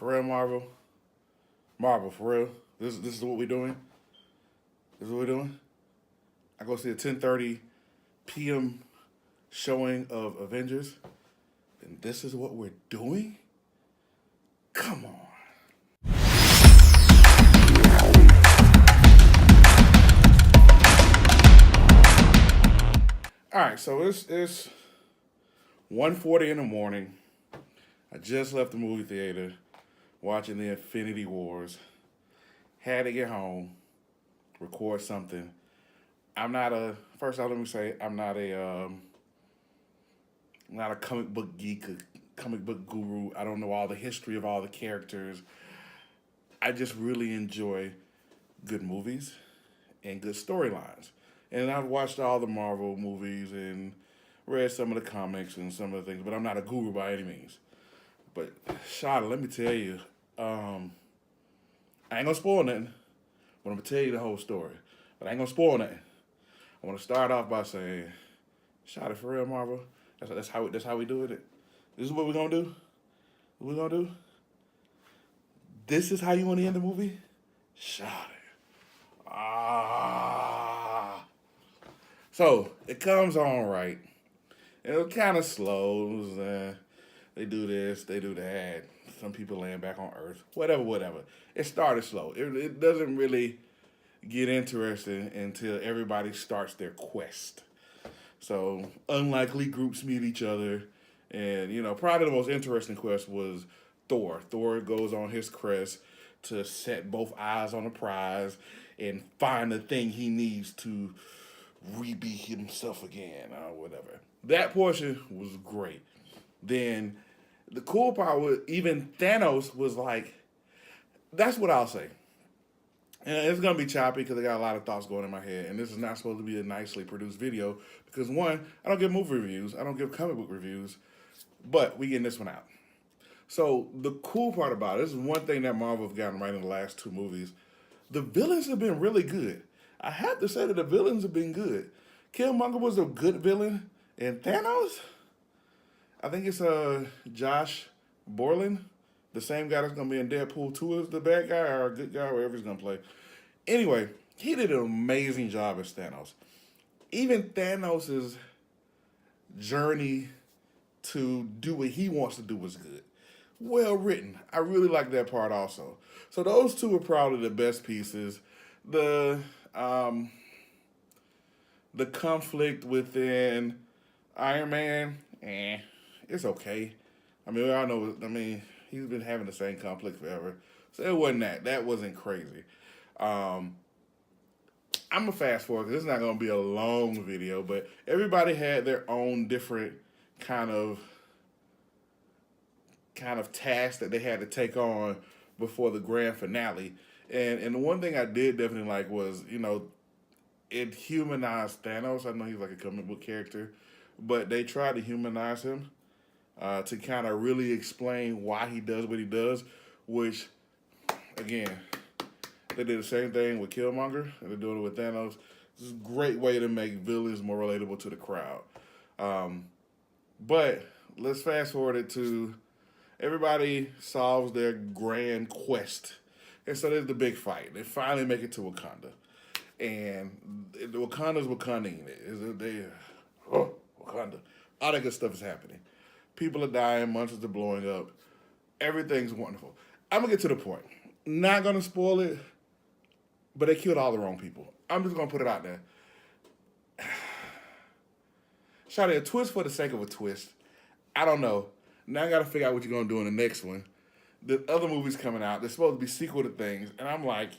For real, Marvel. Marvel, for real. This is what we're doing. This is what we're doing. I go see a 10:30 p.m. showing of Avengers, and this is what we're doing. Come on. All right, so it's 1:40 in the morning. I just left the movie theater watching the Infinity Wars. Had to get home, record something. I'm not a first off. Let me say I'm not a comic book geek, a comic book guru. I don't know all the history of all the characters. I just really enjoy good movies and good storylines. And I've watched all the Marvel movies and read some of the comics and some of the things, but I'm not a guru by any means. But Shawty, let me tell you, I ain't gonna spoil nothing, but I'm gonna tell you the whole story. But I ain't gonna spoil nothing. I want to start off by saying, Shawty, for real, Marvel. That's how we do it. This is what we're gonna do. What we're gonna do. This is how you want to end the movie, Shawty. Ah. So it comes on right. It kind of slows. They do this, they do that. Some people land back on Earth. Whatever. It started slow. It doesn't really get interesting until everybody starts their quest. So unlikely groups meet each other, and probably the most interesting quest was Thor. Thor goes on his quest to set both eyes on the prize and find the thing he needs to re-be himself again or whatever. That portion was great. Then the cool part was even Thanos was like, that's what I'll say. And it's gonna be choppy because I got a lot of thoughts going in my head, and this is not supposed to be a nicely produced video because one, I don't give movie reviews, I don't give comic book reviews, but we getting this one out. So the cool part about it, this is one thing that Marvel have gotten right in the last two movies. The villains have been really good. I have to say that the villains have been good. Killmonger was a good villain, and Thanos, I think it's Josh Brolin, the same guy that's gonna be in Deadpool 2 as the bad guy or a good guy, wherever he's gonna play. Anyway, he did an amazing job as Thanos. Even Thanos' journey to do what he wants to do was good. Well written. I really like that part also. So those two are probably the best pieces. The conflict within Iron Man, it's okay. I mean, we all know. I mean, he's been having the same conflict forever, so it wasn't that. That wasn't crazy. I'm gonna fast forward because it's not gonna be a long video, but everybody had their own different kind of task that they had to take on before the grand finale. And the one thing I did definitely like was it humanized Thanos. I know he's like a comic book character, but they tried to humanize him to kind of really explain why he does what he does, which, again, they did the same thing with Killmonger, and they're doing it with Thanos. This is a great way to make villains more relatable to the crowd. But let's fast forward it to everybody solves their grand quest. And so there's the big fight. They finally make it to Wakanda. And Wakanda's Wakanding. Wakanda. All that good stuff is happening. People are dying, monsters are blowing up. Everything's wonderful. I'm going to get to the point. Not going to spoil it, but they killed all the wrong people. I'm just going to put it out there. Shawty, a twist for the sake of a twist. I don't know. Now I got to figure out what you're going to do in the next one. The other movie's coming out. They're supposed to be sequel to things. And I'm like,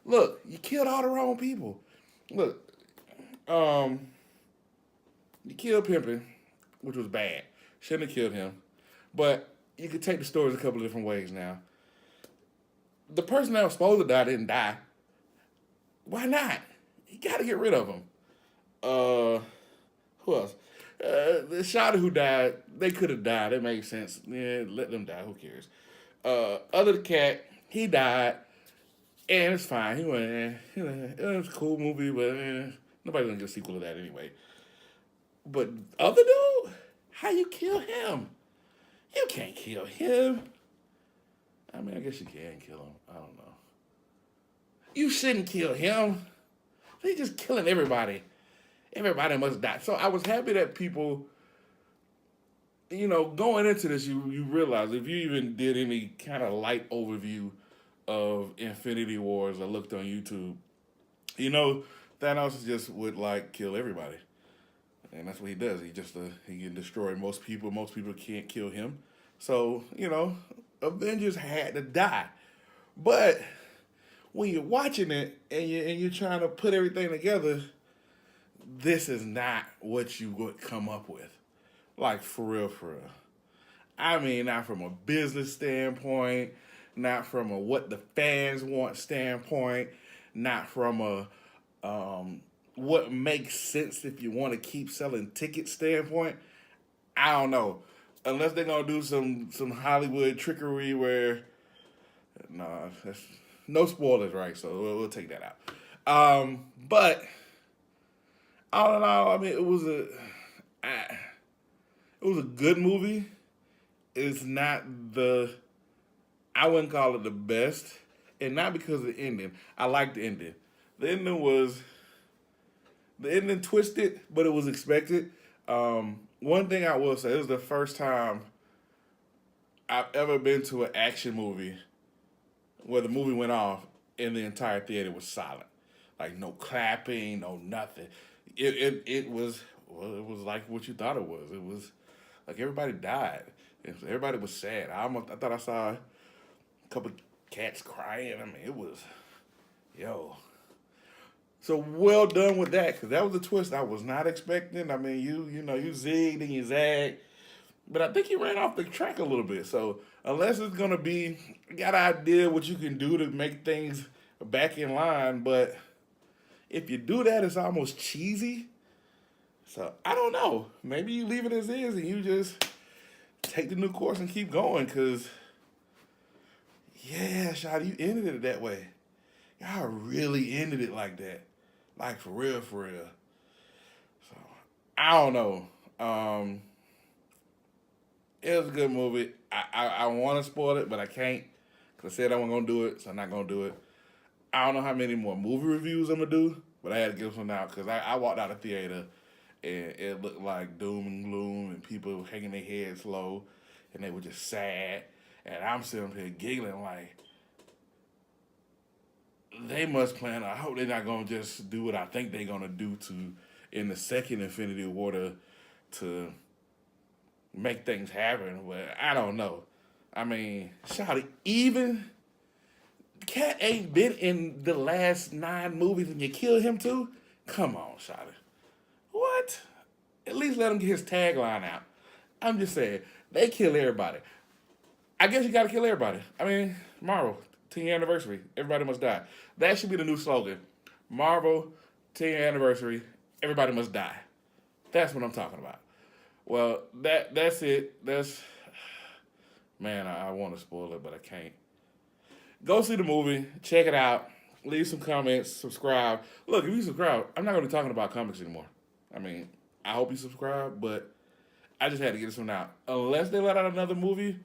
look, you killed all the wrong people. Look, you killed Pimpin, which was bad. Shouldn't have killed him. But you could take the stories a couple of different ways now. The person that was supposed to die didn't die. Why not? You got to get rid of him. Who else? The Shawty who died, they could have died. It makes sense. Yeah, let them die. Who cares? Other cat, he died. And it's fine. He went, it was a cool movie, but nobody's going to get a sequel to that anyway. But other dude, how you kill him? You can't kill him. I mean, I guess you can kill him. I don't know. You shouldn't kill him. They just killing everybody. Everybody must die. So I was happy that people, going into this, you realize if you even did any kind of light overview of Infinity Wars or looked on YouTube, you know, Thanos just would like kill everybody, and that's what he does. He can destroy most people. Most people can't kill him. So Avengers had to die. But when you're watching it and you're trying to put everything together, this is not what you would come up with. Like, for real, for real. I mean, not from a business standpoint, not from a what the fans want standpoint, not from a what makes sense if you want to keep selling tickets standpoint. I don't know. Unless they're gonna do some Hollywood trickery where, no, that's no spoilers, right? So we'll take that out. But all in all, I mean, it was a good movie. It's not I wouldn't call it the best, and not because of the ending. I liked the ending. The ending twisted, but it was expected. One thing I will say, it was the first time I've ever been to an action movie where the movie went off and the entire theater was silent, like no clapping, no nothing. It was like what you thought it was. It was like everybody died. Everybody was sad. I thought I saw a couple cats crying. I mean, it was, yo. So well done with that, because that was a twist I was not expecting. I mean, you zigged and you zagged, but I think he ran off the track a little bit. So unless it's gonna be, you got an idea what you can do to make things back in line, but if you do that, it's almost cheesy. So I don't know. Maybe you leave it as is and you just take the new course and keep going, because, yeah, Shawty, you ended it that way. Y'all really ended it like that. Like, for real, for real. So, I don't know. It was a good movie. I want to spoil it, but I can't, because I said I wasn't going to do it, so I'm not going to do it. I don't know how many more movie reviews I'm going to do, but I had to give some out, because I walked out of the theater, and it looked like doom and gloom, and people hanging their heads low, and they were just sad. And I'm sitting up here giggling like, they must plan. I hope they're not gonna just do what I think they're gonna do in the second Infinity War to make things happen. But I don't know. I mean, Shawty, even Cat ain't been in the last 9 movies and you kill him too? Come on, Shawty. What? At least let him get his tagline out. I'm just saying, they kill everybody. I guess you gotta kill everybody. I mean, Marvel, 10-year anniversary, everybody must die. That should be the new slogan. Marvel, 10-year anniversary, everybody must die. That's what I'm talking about. Well, that's it. Man, I want to spoil it, but I can't. Go see the movie, check it out, leave some comments, subscribe. Look, if you subscribe, I'm not gonna be talking about comics anymore. I mean, I hope you subscribe, but I just had to get this one out. Unless they let out another movie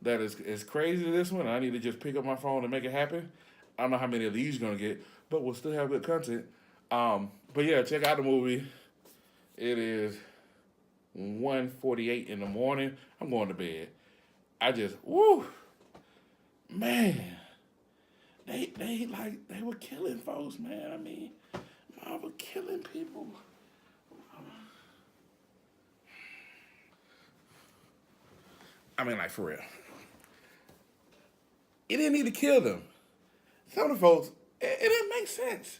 that is crazy as this one, I need to just pick up my phone and make it happen. I don't know how many of these you're going to get, but we'll still have good content. But yeah, check out the movie. It is 1:48 in the morning. I'm going to bed. Man. They were killing folks, man. I mean, Marvel killing people. I mean, like, for real. It didn't need to kill them. Some of the folks, it didn't make sense.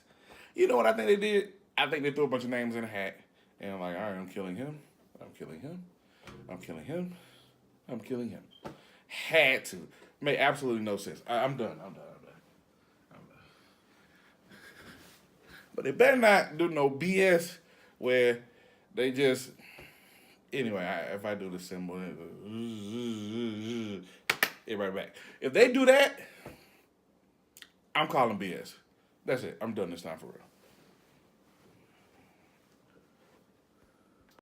You know what I think they did? I think they threw a bunch of names in a hat. And like, all right, I'm killing him. I'm killing him. I'm killing him. I'm killing him. Had to. Made absolutely no sense. I'm done. I'm done. But they better not do no BS where they just, anyway, if I do the symbol, it right back. If they do that, I'm calling BS. That's it. I'm done this time for real.